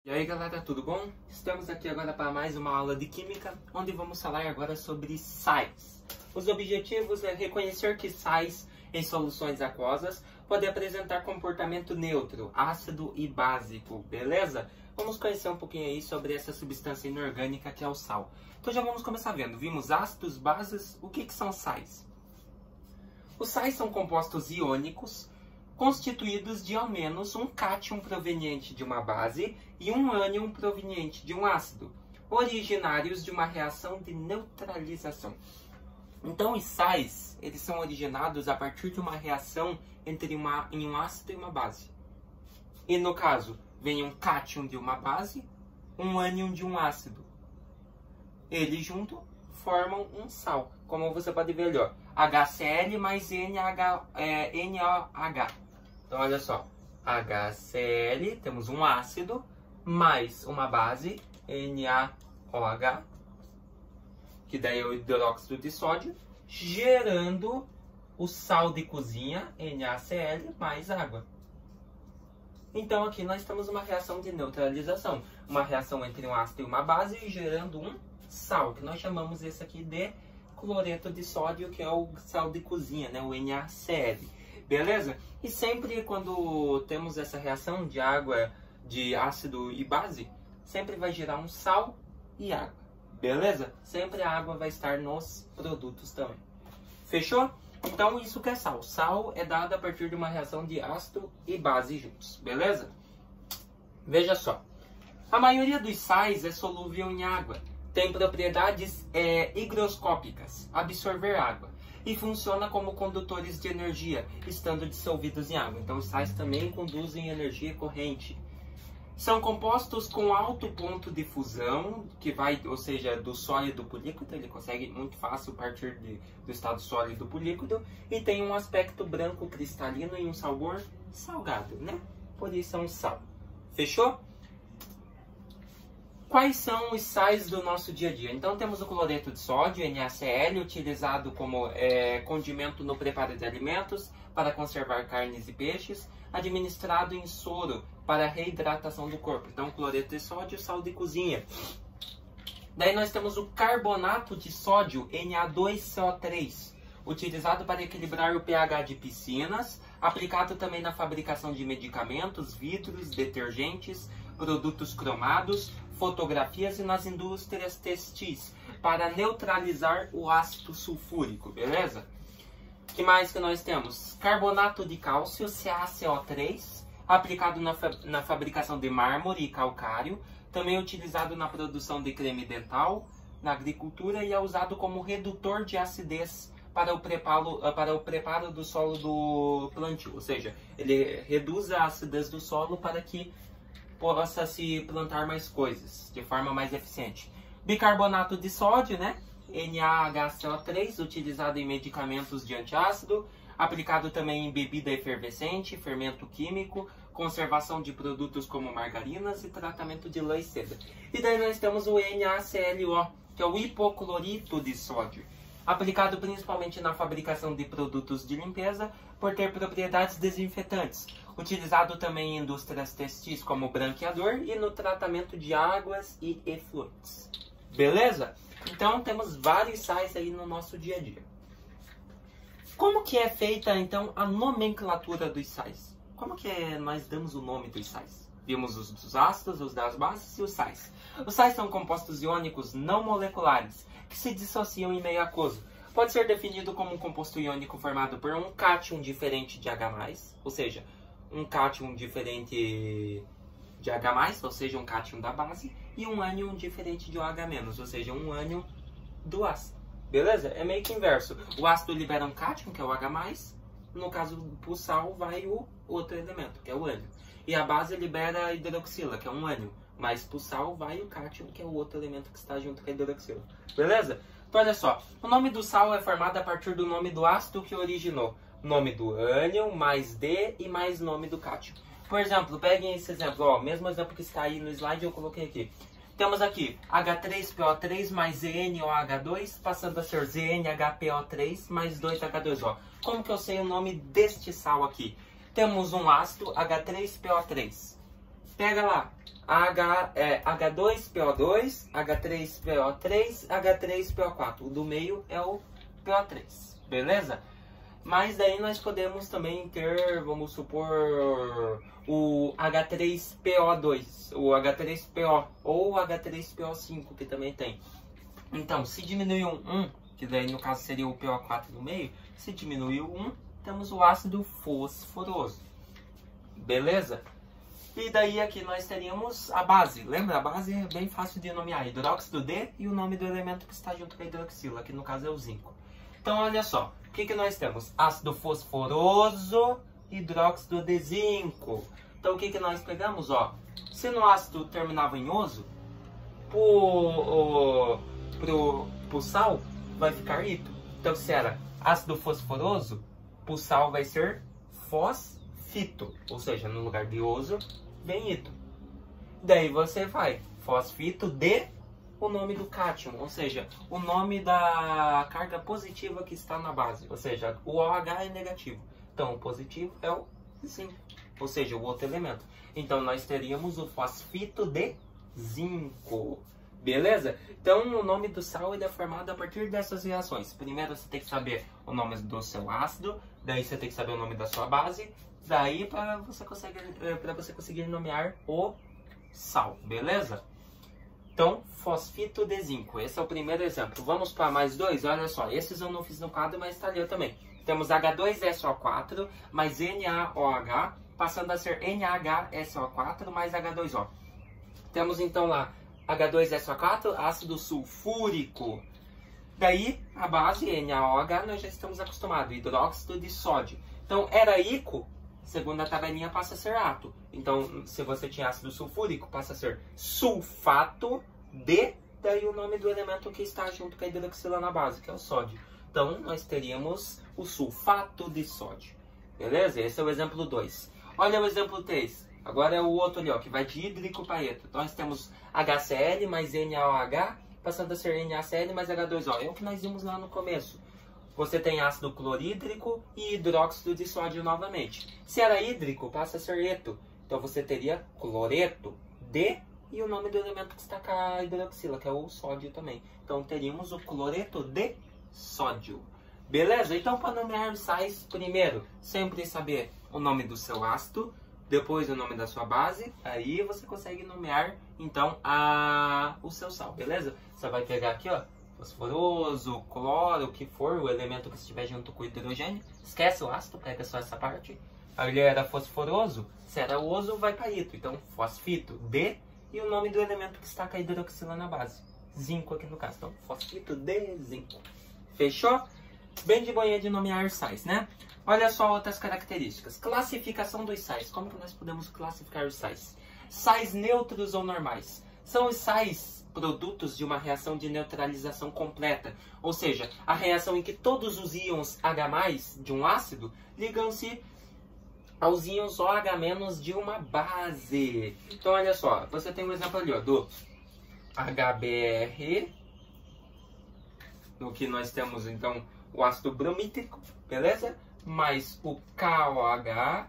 E aí galera, tudo bom? Estamos aqui agora para mais uma aula de Química, onde vamos falar agora sobre sais. Os objetivos é reconhecer que sais em soluções aquosas podem apresentar comportamento neutro, ácido e básico, beleza? Vamos conhecer um pouquinho aí sobre essa substância inorgânica que é o sal. Então já vamos começar vendo, vimos ácidos, bases, o que são sais? Os sais são compostos iônicos, constituídos de ao menos um cátion proveniente de uma base e um ânion proveniente de um ácido, originários de uma reação de neutralização. Então, os sais, eles são originados a partir de uma reação entre um ácido e uma base. E no caso, vem um cátion de uma base, um ânion de um ácido. Eles juntos formam um sal, como você pode ver ali, ó, HCl mais NaOH. Então, olha só, HCl, temos um ácido, mais uma base, NaOH, que daí é o hidróxido de sódio, gerando o sal de cozinha, NaCl, mais água. Então, aqui nós temos uma reação de neutralização, uma reação entre um ácido e uma base, gerando um sal, que nós chamamos esse aqui de cloreto de sódio, que é o sal de cozinha, né, o NaCl. Beleza? E sempre quando temos essa reação de água, de ácido e base, sempre vai gerar um sal e água. Beleza? Sempre a água vai estar nos produtos também. Fechou? Então isso que é sal. Sal é dado a partir de uma reação de ácido e base juntos. Beleza? Veja só. A maioria dos sais é solúvel em água. Tem propriedades higroscópicas, absorver água. E funciona como condutores de energia, estando dissolvidos em água. Então, os sais também conduzem energia corrente. São compostos com alto ponto de fusão, que vai, ou seja, do sólido para o líquido. Ele consegue muito fácil partir do estado sólido para o líquido. E tem um aspecto branco cristalino e um sabor salgado, né? Por isso é um sal. Fechou? Quais são os sais do nosso dia a dia? Então temos o cloreto de sódio, NaCl, utilizado como condimento no preparo de alimentos, para conservar carnes e peixes, administrado em soro para reidratação do corpo. Então cloreto de sódio, sal de cozinha. Daí nós temos o carbonato de sódio, Na2CO3, utilizado para equilibrar o pH de piscinas, aplicado também na fabricação de medicamentos, vidros, detergentes, produtos cromados, fotografias e nas indústrias textis, para neutralizar o ácido sulfúrico, beleza? O que mais que nós temos? Carbonato de cálcio, CaCO3, aplicado na fabricação de mármore e calcário, também utilizado na produção de creme dental, na agricultura e é usado como redutor de acidez para o preparo do solo do plantio, ou seja, ele reduz a acidez do solo para que possa se plantar mais coisas de forma mais eficiente. Bicarbonato de sódio, né? NaHCO3, utilizado em medicamentos de antiácido, aplicado também em bebida efervescente, fermento químico, conservação de produtos como margarinas e tratamento de lã e seda. E daí nós temos o NaClO, que é o hipoclorito de sódio, aplicado principalmente na fabricação de produtos de limpeza, por ter propriedades desinfetantes, utilizado também em indústrias textis como branqueador e no tratamento de águas e efluentes. Beleza? Então temos vários sais aí no nosso dia a dia. Como que é feita então a nomenclatura dos sais? Como que nós damos o nome dos sais? Vimos os dos ácidos, os das bases e os sais. Os sais são compostos iônicos não moleculares, que se dissociam em meio aquoso. Pode ser definido como um composto iônico formado por um cátion diferente de H+, ou seja, um cátion diferente de H+, ou seja, um cátion da base, e um ânion diferente de OH-, ou seja, um ânion do ácido. Beleza? É meio que inverso. O ácido libera um cátion, que é o H+, no caso do sal vai o outro elemento, que é o ânion. E a base libera a hidroxila, que é um ânion, mas para o sal vai o cátion, que é o outro elemento que está junto com a hidroxila. Beleza? Então olha só, o nome do sal é formado a partir do nome do ácido que originou. Nome do ânion, mais D e mais nome do cátion. Por exemplo, peguem esse exemplo, ó, mesmo exemplo que está aí no slide, eu coloquei aqui. Temos aqui H3PO3 mais ZnOH2, passando a ser ZnHPO3 mais 2H2O. Ó. Como que eu sei o nome deste sal aqui? Temos um ácido H3PO3. Pega lá, H2PO2, H3PO3, H3PO4. O do meio é o PO3, beleza? Mas daí nós podemos também ter, vamos supor, o H3PO2, o H3PO ou o H3PO5 que também tem. Então, se diminuir um, que daí no caso seria o PO4 no meio, se diminuir um, temos o ácido fosforoso, beleza? E daí aqui nós teríamos a base. Lembra? A base é bem fácil de nomear. Hidróxido D e o nome do elemento que está junto com a hidroxila, que no caso é o zinco. Então olha só, o que nós temos? Ácido fosforoso, hidróxido de zinco. Então o que nós pegamos? Ó, se no ácido terminava em oso, pro sal vai ficar ito. Então se era ácido fosforoso, pro sal vai ser fosfito. Ou seja, no lugar de oso, vem ito. Daí você vai, fosfito de o nome do cátion, ou seja, o nome da carga positiva que está na base. Ou seja, o OH é negativo. Então o positivo é o zinco, ou seja, o outro elemento. Então nós teríamos o fosfito de zinco. Beleza? Então o nome do sal ele é formado a partir dessas reações. Primeiro você tem que saber o nome do seu ácido, daí você tem que saber o nome da sua base, daí para você conseguir nomear o sal, beleza? Então, fosfito de zinco, esse é o primeiro exemplo. Vamos para mais dois, olha só, esses eu não fiz no quadro, mas está ali também. Temos H2SO4 mais NaOH, passando a ser NaHSO4 mais H2O. Temos então lá H2SO4, ácido sulfúrico. Daí, a base NaOH, nós já estamos acostumados, hidróxido de sódio. Então, era ico, segundo a tabelinha, passa a ser ato. Então, se você tinha ácido sulfúrico, passa a ser sulfato de, daí o nome do elemento que está junto com a hidroxila na base, que é o sódio. Então, nós teríamos o sulfato de sódio. Beleza? Esse é o exemplo 2. Olha o exemplo 3. Agora é o outro ali, ó, que vai de hídrico para eto. Então, nós temos HCl mais NaOH, passando a ser NaCl mais H2O. É o que nós vimos lá no começo. Você tem ácido clorídrico e hidróxido de sódio novamente. Se era hídrico, passa a ser eto. Então você teria cloreto de e o nome do elemento que está com a hidroxila, que é o sódio também. Então teríamos o cloreto de sódio. Beleza? Então para nomear sais, primeiro, sempre saber o nome do seu ácido, depois o nome da sua base, aí você consegue nomear então o seu sal, beleza? Você vai pegar aqui, ó, fosforoso, cloro, o que for, o elemento que estiver junto com o hidrogênio. Esquece o ácido, pega só essa parte. Aí ele era fosforoso, se era oso, vai para ito. Então, fosfito de e o nome do elemento que está com a hidroxila na base. Zinco aqui no caso. Então, fosfito de zinco. Fechou? Bem de boinha de nomear sais, né? Olha só outras características. Classificação dos sais. Como que nós podemos classificar os sais? Sais neutros ou normais. São os sais produtos de uma reação de neutralização completa, ou seja, a reação em que todos os íons H+ de um ácido ligam-se aos íons OH- de uma base. Então olha só, você tem um exemplo ali, ó, do HBr, no que nós temos então o ácido bromítrico, beleza? Mais o KOH,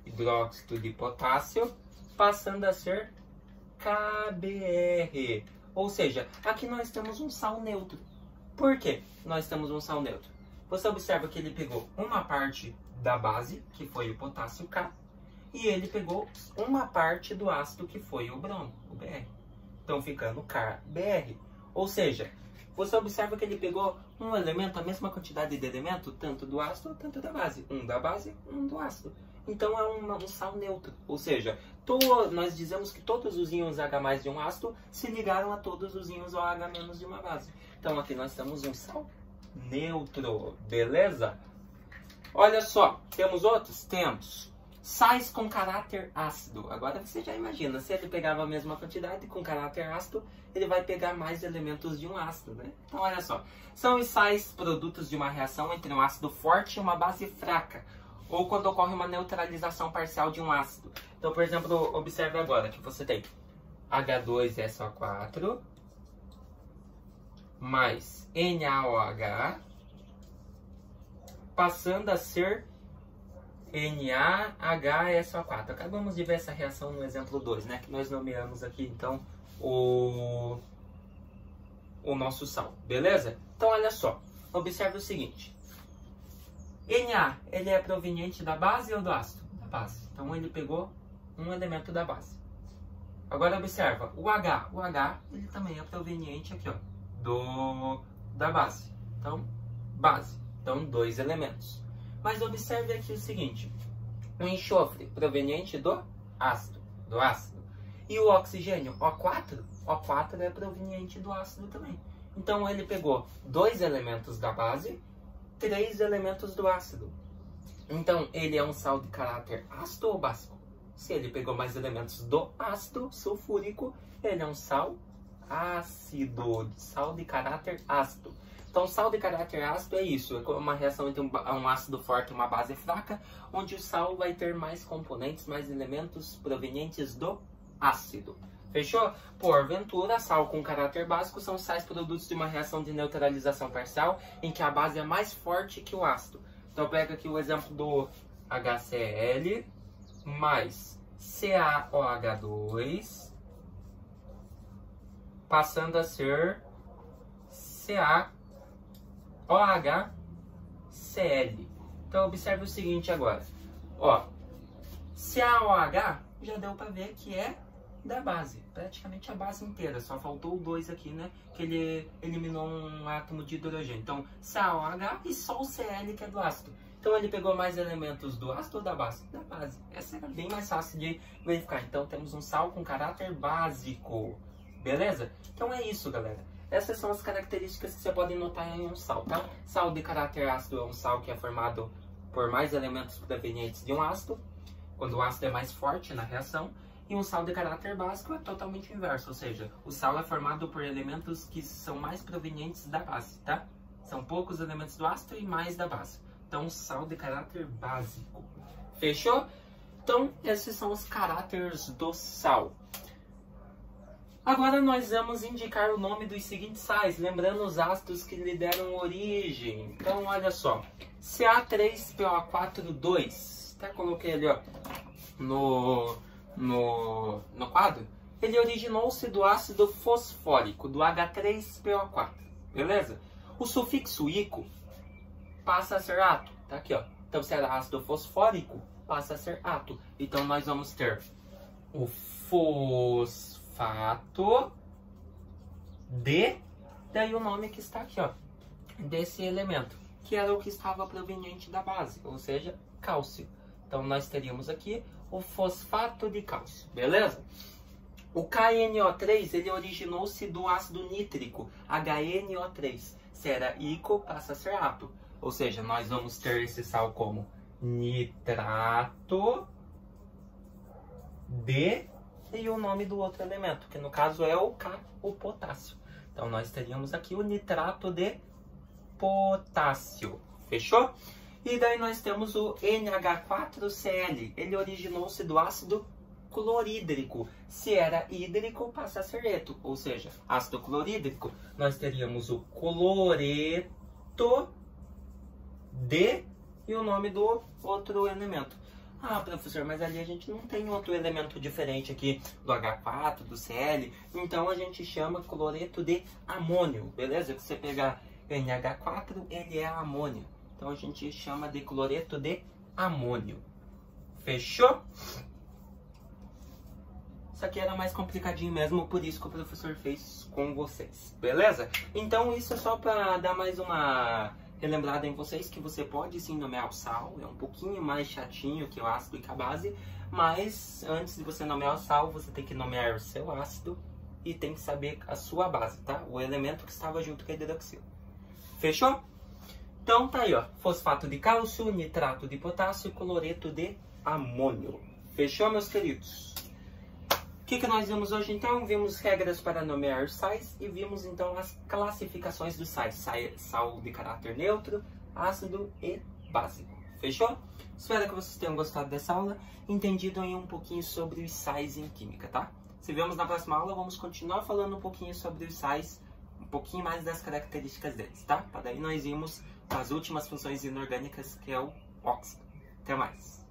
hidróxido de potássio, passando a ser KBr. Ou seja, aqui nós temos um sal neutro. Por que nós temos um sal neutro? Você observa que ele pegou uma parte da base, que foi o potássio K, e ele pegou uma parte do ácido, que foi o bromo, o Br. Então ficando KBr. Ou seja, você observa que ele pegou um elemento, a mesma quantidade de elemento, tanto do ácido, tanto da base. Um da base, um do ácido. Então é um sal neutro, ou seja, nós dizemos que todos os íons H+ de um ácido se ligaram a todos os íons OH- de uma base. Então aqui nós temos um sal neutro, beleza? Olha só, temos outros? Temos sais com caráter ácido. Agora você já imagina, se ele pegava a mesma quantidade com caráter ácido, ele vai pegar mais elementos de um ácido, né? Então olha só, são os sais produtos de uma reação entre um ácido forte e uma base fraca, ou quando ocorre uma neutralização parcial de um ácido. Então, por exemplo, observe agora que você tem H2SO4 mais NaOH passando a ser NaHSO4. Acabamos de ver essa reação no exemplo 2, né? Que nós nomeamos aqui, então, o nosso sal, beleza? Então, olha só, observe o seguinte. Na, ele é proveniente da base ou do ácido? Da base. Então, ele pegou um elemento da base. Agora, observa, o H, ele também é proveniente aqui, ó, da base. Então, base. Então, 2 elementos. Mas observe aqui o seguinte. O enxofre proveniente do ácido. E o oxigênio, O4 é proveniente do ácido também. Então, ele pegou 2 elementos da base, 3 elementos do ácido. Então, ele é um sal de caráter ácido ou básico? Se ele pegou mais elementos do ácido sulfúrico, ele é um sal ácido, sal de caráter ácido. Então, sal de caráter ácido é isso, é uma reação entre um ácido forte e uma base fraca, onde o sal vai ter mais componentes, mais elementos provenientes do ácido. Fechou? Porventura, sal com caráter básico são sais produtos de uma reação de neutralização parcial, em que a base é mais forte que o ácido. Então, pega aqui o exemplo do HCl mais CaOH2, passando a ser CaOHCl. Então, observe o seguinte agora. Ó, CaOH já deu para ver que é da base, praticamente a base inteira, só faltou o 2 aqui, né, que ele eliminou um átomo de hidrogênio. Então, CaOH e só o Cl que é do ácido. Então, ele pegou mais elementos do ácido ou da base? Da base. Essa era bem mais fácil de verificar. Então, temos um sal com caráter básico, beleza? Então, é isso, galera. Essas são as características que você pode notar em um sal, tá? Sal de caráter ácido é um sal que é formado por mais elementos provenientes de um ácido, quando o ácido é mais forte na reação. E um sal de caráter básico é totalmente o inverso, ou seja, o sal é formado por elementos que são mais provenientes da base, tá? São poucos elementos do ácido e mais da base. Então, sal de caráter básico. Fechou? Então, esses são os caráteres do sal. Agora nós vamos indicar o nome dos seguintes sais, lembrando os ácidos que lhe deram origem. Então, olha só, Ca3PO4,2, tá? Coloquei ali, ó, no quadro. Ele originou-se do ácido fosfórico, do H3PO4, beleza? O sufixo ico passa a ser ato, tá aqui, ó. Então, se era ácido fosfórico, passa a ser ato. Então, nós vamos ter o fosfato de, daí o nome que está aqui, ó, desse elemento, que era o que estava proveniente da base, ou seja, cálcio. Então, nós teríamos aqui o fosfato de cálcio, beleza? O KNO3, ele originou-se do ácido nítrico, HNO3. Se era ico, passa a ser ato. Ou seja, nós vamos ter esse sal como nitrato de, e o nome do outro elemento, que no caso é o K, o potássio. Então, nós teríamos aqui o nitrato de potássio. Fechou? E daí nós temos o NH4Cl. Ele originou-se do ácido clorídrico. Se era hídrico, passa a ser eto. Ou seja, ácido clorídrico. Nós teríamos o cloreto de e o nome do outro elemento. Ah, professor, mas ali a gente não tem outro elemento diferente aqui do H4, do Cl. Então a gente chama cloreto de amônio. Beleza? Que você pegar NH4, ele é amônio. Então a gente chama de cloreto de amônio. Fechou? Isso aqui era mais complicadinho mesmo, por isso que o professor fez com vocês. Beleza? Então isso é só para dar mais uma relembrada em vocês, que você pode sim nomear o sal. É um pouquinho mais chatinho que o ácido e que a base. Mas antes de você nomear o sal, você tem que nomear o seu ácido e tem que saber a sua base, tá? O elemento que estava junto com a hidroxila. Fechou? Então tá aí, ó, fosfato de cálcio, nitrato de potássio e cloreto de amônio. Fechou, meus queridos? O que nós vimos hoje então? Vimos regras para nomear sais e vimos então as classificações dos sais. Sal de caráter neutro, ácido e básico. Fechou? Espero que vocês tenham gostado dessa aula, entendido aí um pouquinho sobre os sais em química, tá? Se vemos na próxima aula, vamos continuar falando um pouquinho sobre os sais, um pouquinho mais das características deles, tá? Para daí nós vimos as últimas funções inorgânicas, que é o óxido. Até mais!